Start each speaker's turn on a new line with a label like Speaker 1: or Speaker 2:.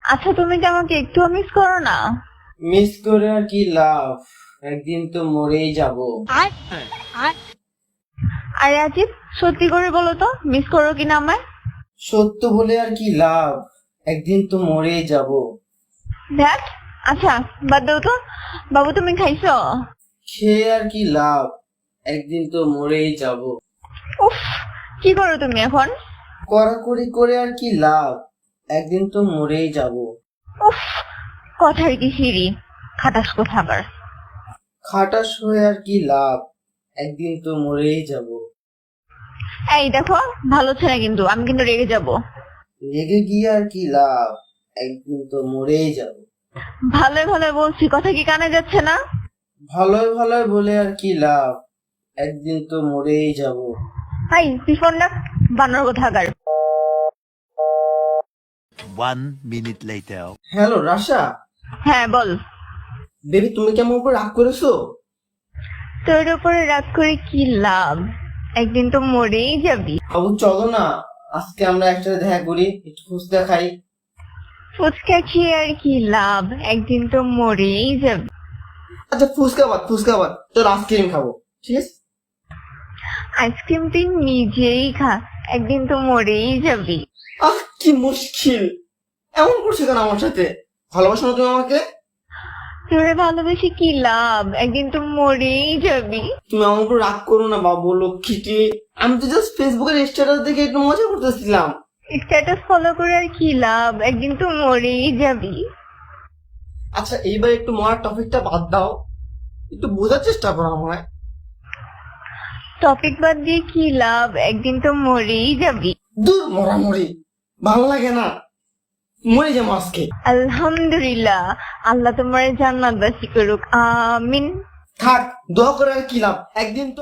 Speaker 1: আচ্ছা, তুমি কি আমাকে একটু মিস করো না?
Speaker 2: মিস করে আর কি লাভ, একদিন তো মরেই যাব।
Speaker 1: আরে আজিব, সত্যি করে বলো তো, মিস করো কিনা আমায়?
Speaker 2: সত্য বলে আর কি লাভ, একদিন তো মরেই যাব।
Speaker 1: দেখ, আচ্ছা বাদ দাও তো। বাবু, তুমি খাইছো?
Speaker 2: খেয়ে আর কি লাভ, একদিন তো মরেই যাব।
Speaker 1: উফ, কি করো তুমি এখন?
Speaker 2: কড়াকড়ি করে আর কি লাভ, একদিন তো মরেই যাব।
Speaker 1: উফ, কথার কি সিঁড়ি, খাটাস কোথাকার।
Speaker 2: খাটাস হয়ে আর কি লাভ, একদিন তো মরেই যাব।
Speaker 1: এই দেখো, ভালো হচ্ছে না কিন্তু, আমি কিন্তু রেগে যাব।
Speaker 2: রেগে গিয়ে আর কি লাভ, একদিন তো মরেই যাব।
Speaker 1: ভালো ভালো বলছি, কথা কি কানে যাচ্ছে না?
Speaker 2: ভালোই ভালোই বলে আর কি লাভ, একদিন তো মরেই যাব।
Speaker 1: হাই পিছন ডাক, বানর কোথাকার।
Speaker 3: 1 minute later.
Speaker 2: হ্যালো রাশা,
Speaker 1: হ্যাঁ বল।
Speaker 2: বেবি তুমি কি আমার উপর রাগ করেছো?
Speaker 1: তোর উপরে রাগ করে কি লাভ, একদিন তো মরেই যাবি।
Speaker 2: বাবু চলো না, আজকে আমরা একসাথে দেখা করি, একটু ফুচকা খাই।
Speaker 1: ফুচকা খেয়ে আর কি লাভ, একদিন তো মরেই যাবি।
Speaker 2: আচ্ছা ফুচকা বাদ চল আইসক্রিম খাবো, ঠিক আছে?
Speaker 1: আইসক্রিম তুই নিজেই খা, একদিন তো মরেই যাবি।
Speaker 2: আহ কি মুশকিল, এমন করছো কেন আমার সাথে? ভালোবাসো না তুমি আমাকে?
Speaker 1: তোরে ভালোবেসে কি লাভ, একদিন তো মরেই যাবি।
Speaker 2: তুমি আমার উপর রাগ করো না বাবু লক্ষ্মীটি, আমি তো জাস্ট ফেসবুকের স্ট্যাটাস দেখে একটু মজা করতেছিলাম।
Speaker 1: স্ট্যাটাস ফলো করে আর কি লাভ, একদিন তো মরেই যাবি।
Speaker 2: আচ্ছা এইবার একটু মরার টপিকটা বাদ দাও, একটু বোঝার চেষ্টা করো আমায়।
Speaker 1: টপিক বাদ দিয়ে কি লাভ, একদিন তো মরেই যাবি।
Speaker 2: দূর মরামরি, ভালো লাগে না, মরে যাবো আজকে।
Speaker 1: আলহামদুলিল্লাহ, আল্লাহ তোমার জান্নাতবাসী করুক, আমিন।
Speaker 2: থাক, দোয়া করে আর কি লাভ, একদিন তো